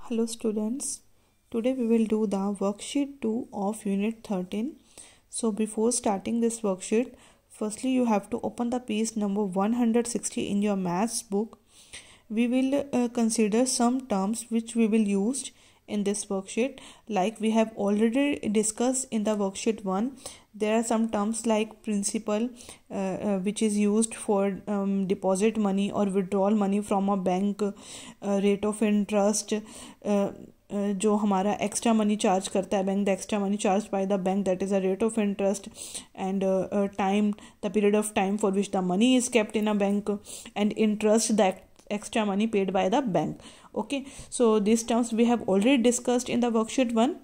Hello students, today we will do the worksheet 2 of unit 13. So before starting this worksheet, firstly you have to open the page number 160 in your maths book. We will consider some terms which we will use in this worksheet. Like we have already discussed in the worksheet 1, there are some terms like principal which is used for deposit money or withdrawal money from a bank, rate of interest, जो हमारा extra money charge करता है bank, the extra money charge by the bank, that is a rate of interest, and time, the period of time for which the money is kept in a bank, and interest the extra money paid by the bank. Okay, so these terms we have already discussed in the worksheet 1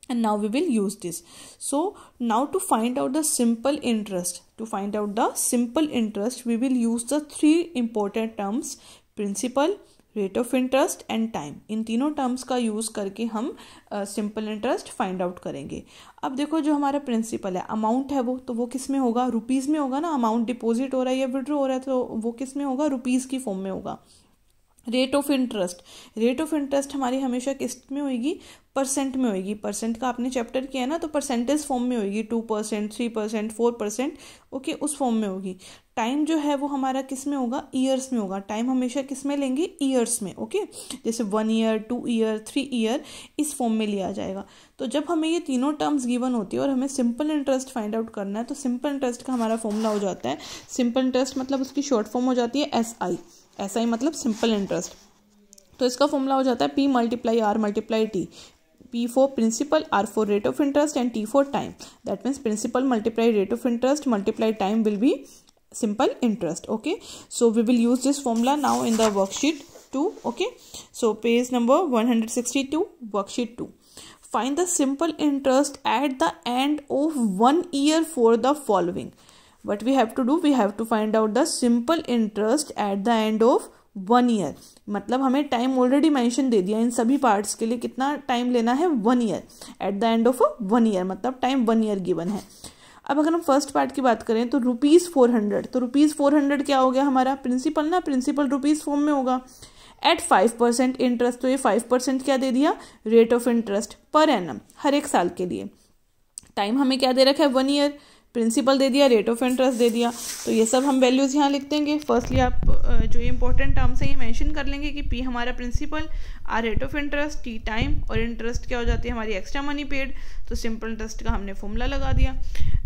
and now we will use this. So now to find out the simple interest, we will use the three important terms: principal, rate of interest and time. इन तीनों terms का use करके हम simple interest find out करेंगे. अब देखो, जो हमारा प्रिंसिपल है, अमाउंट है वो किस में होगा? रुपीज़ में होगा ना. अमाउंट डिपॉजिट हो रहा है या विड्रॉ हो रहा है तो वो किस में होगा? रुपीज़ की फॉर्म में होगा. रेट ऑफ इंटरेस्ट हमारी हमेशा किस में होगी? परसेंट में होगी. परसेंट का आपने चैप्टर किया है ना, तो परसेंटेज फॉर्म में होगी. 2%, 3%, 4%, ओके, उस फॉर्म में होगी. टाइम जो है वो हमारा किस में होगा? ईयर्स में होगा. टाइम हमेशा किस में लेंगे? ईयर्स में. ओके, जैसे 1 ईयर, 2 ईयर, 3 ईयर, इस फॉर्म में लिया जाएगा. तो जब हमें ये तीनों टर्म्स गिवन होती है और हमें सिंपल इंटरेस्ट फाइंड आउट करना है, तो सिंपल इंटरेस्ट का हमारा फॉर्मूला हो जाता है, सिंपल इंटरेस्ट मतलब उसकी शॉर्ट फॉर्म हो जाती है SI मतलब सिंपल इंटरेस्ट. तो इसका फॉर्मूला हो जाता है P × R × T. P for principal, R for rate of interest and T for time. That means principal multiply rate of interest multiply time will be simple interest. Okay, so we will use this formula now in the worksheet 2. Okay, so page number 162, worksheet 2. Find the simple interest at the end of 1 year for the following. What we have to do? We have to find out the simple interest at the end of 1 year. मतलब हमें time already mention दे दिया इन सभी parts के लिए. कितना time लेना है? 1 year. Eight the end of 1 year मतलब टाइम 1 ईयर गिवन है. अब अगर हम फर्स्ट पार्ट की बात करें तो ₹400. तो ₹400 क्या हो गया हमारा? प्रिंसिपल ना, प्रिंसिपल रुपीज़ फॉर्म में होगा. एट 5% इंटरेस्ट, तो ये 5% क्या दे दिया? रेट ऑफ इंटरेस्ट पर एनम, हर एक साल के लिए. टाइम हमें क्या दे रखा है? 1 ईयर. प्रिंसिपल दे दिया, रेट ऑफ इंटरेस्ट दे दिया. तो ये सब हम वैल्यूज़ यहाँ लिख देंगे. फर्स्टली आप जो इंपॉर्टेंट टर्म्स है ये मेंशन कर लेंगे कि P हमारा principal, R rate of interest, T time, और इंटरेस्ट क्या हो जाती है हमारी? Extra money paid. तो सिंपल इंटरेस्ट का हमने फॉर्मूला लगा दिया.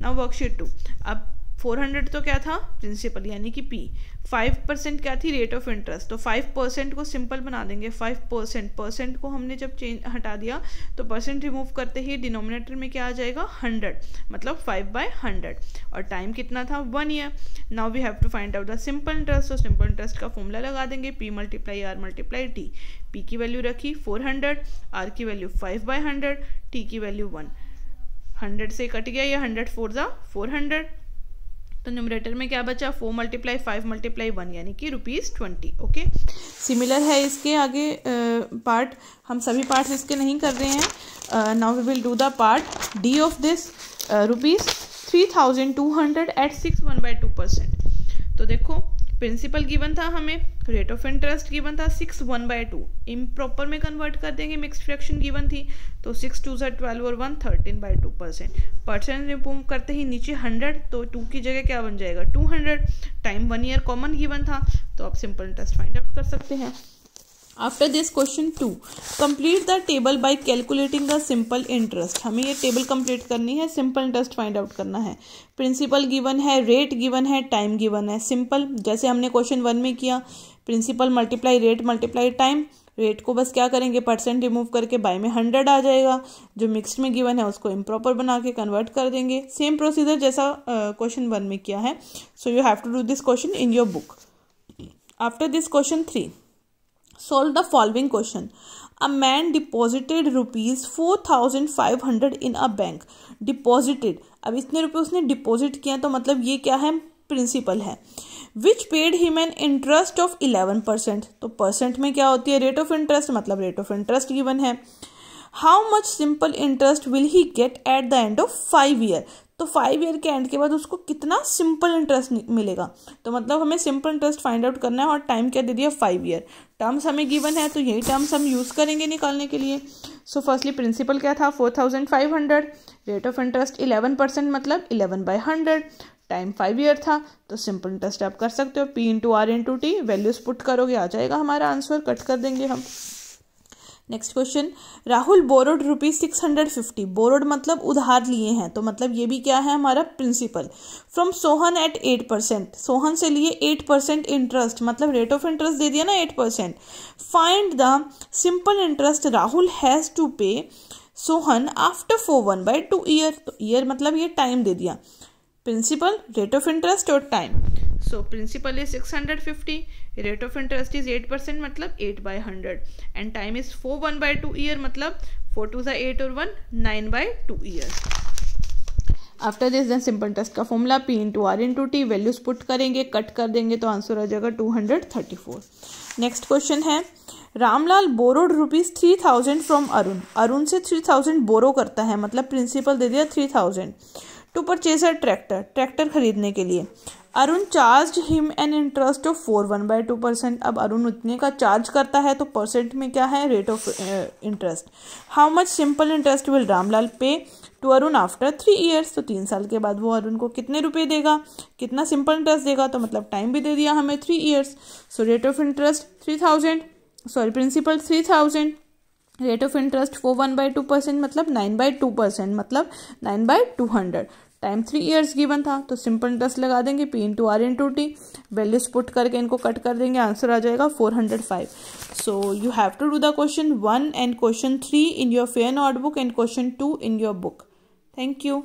Now worksheet 2. अब 400 तो क्या था? प्रिंसिपल यानी कि P. 5% क्या थी? Rate of interest. तो 5% को सिंपल बना देंगे. 5% को हमने जब हटा दिया तो परसेंट रिमूव करते ही डिनोमिनेटर में क्या आ जाएगा? 100, मतलब 5/100. और टाइम कितना था? 1 year. Now we have to find out the simple interest. तो सिंपल इंटरेस्ट का फॉर्मूला लगा देंगे, P × R × T. P की वैल्यू रखी 400, R की वैल्यू 5/100, T की वैल्यू 1. 100 से कट गया ये, 100 4 400. तो न्यूमरेटर में क्या बचा? 4 × 5 × 1 यानी कि ₹20. ओके, सिमिलर है इसके आगे पार्ट. हम सभी पार्ट्स इसके नहीं कर रहे हैं. Now we will do the part D of this. ₹3200 at 6/1/2%. तो देखो, प्रिंसिपल गिवन था हमें, रेट ऑफ इंटरेस्ट गिवन था 6/1/2. इम्प्रॉपर में कन्वर्ट कर देंगे, मिक्स फ्रैक्शन गिवन थी. तो 6 2 12 और 1 13/2%. परसेंट रिमूव करते ही नीचे 100, तो 2 की जगह क्या बन जाएगा? 200. टाइम 1 ईयर कॉमन गिवन था, तो आप सिंपल इंटरेस्ट फाइंड आउट कर सकते हैं. After this question 2, complete the table by calculating the simple interest. हमें ये टेबल कंप्लीट करनी है, सिंपल इंटरेस्ट फाइंड आउट करना है. प्रिंसिपल गिवन है, रेट गिवन है, टाइम गिवन है. सिंपल जैसे हमने क्वेश्चन 1 में किया, principal multiply rate multiply time. Rate को बस क्या करेंगे? परसेंट रिमूव करके बाय में 100 आ जाएगा. जो मिक्स्ड में गिवन है उसको इम्प्रॉपर बना के कन्वर्ट कर देंगे. सेम प्रोसीजर जैसा क्वेश्चन 1 में किया है. So you have to do this question in your book. After this question 3, solve the following question. A man deposited ₹4,500 in a bank. Deposited, अब इतने रुपए उसने डिपॉजिट किया, तो मतलब ये क्या है? प्रिंसिपल है. Which paid him an interest of 11%. तो परसेंट में क्या होती है? रेट ऑफ इंटरेस्ट, मतलब रेट ऑफ इंटरेस्ट गिवन है. How much simple interest will he get at the end of 5 year. तो 5 ईयर के एंड के बाद उसको कितना सिंपल इंटरेस्ट मिलेगा। तो मतलब हमें सिंपल इंटरेस्ट फाइंड आउट करना है और टाइम क्या दे दिया 5 ईयर। टर्म्स हमें गिवन है तो यही टर्म्स हम यूज़ करेंगे निकालने के लिए। सो फर्स्टली प्रिंसिपल क्या था 4500, रेट ऑफ इंटरेस्ट 11% मतलब 11/100, टाइम 5 ईयर था। तो सिंपल इंटरेस्ट आप कर सकते हो, P into R into T, values put करोगे आ जाएगा हमारा आंसर, कट कर देंगे हम। Next question, Rahul borrowed ₹650, borrowed मतलब उधार लिए हैं, तो मतलब ये भी क्या है हमारा principal. From Sohan at 8%, Sohan से लिए 8% इंटरेस्ट, मतलब रेट ऑफ इंटरेस्ट दे दिया ना 8%। Find the simple interest Rahul has to pay Sohan after 1/2 year, तो ईयर मतलब ये टाइम दे दिया, प्रिंसिपल, रेट ऑफ इंटरेस्ट और time. So principal is 650, rate of interest is 8% मतलब 8/100 एंड टाइम इज 1/2 ईयर मतलब 4 2 8 और 1 9/2 year. After this then simple interest का formula P into R into T, values put करेंगे, cut कर देंगे तो answer आ जाएगा 234। नेक्स्ट क्वेश्चन है, रामलाल बोरोड ₹3000 फ्रॉम अरुण, अरुण से 3000 बोरो करता है, मतलब प्रिंसिपल दे दिया 3000 to purchase a tractor, tractor खरीदने के लिए। Arun charge him an interest of 1/2%, अब अरुण उतने का चार्ज करता है तो परसेंट में क्या है rate of interest. How much simple interest will Ramlal पे टू अरुण आफ्टर 3 ईयर्स, तो 3 साल के बाद वो अरुण को कितने रुपए देगा, कितना सिंपल इंटरेस्ट देगा, तो मतलब टाइम भी दे दिया हमें 3 years. So rate of interest 3000, sorry principal 3000, rate of interest 1/2% मतलब 9/2% मतलब 9/200, टाइम 3 ईयर्स गिवन था, तो सिंपल इंटरेस्ट लगा देंगे P into R into T, values put करके इनको कट कर देंगे, आंसर आ जाएगा 405। So you have to do the question 1 and question 3 in your fair notebook and question 2 in your book. Thank you.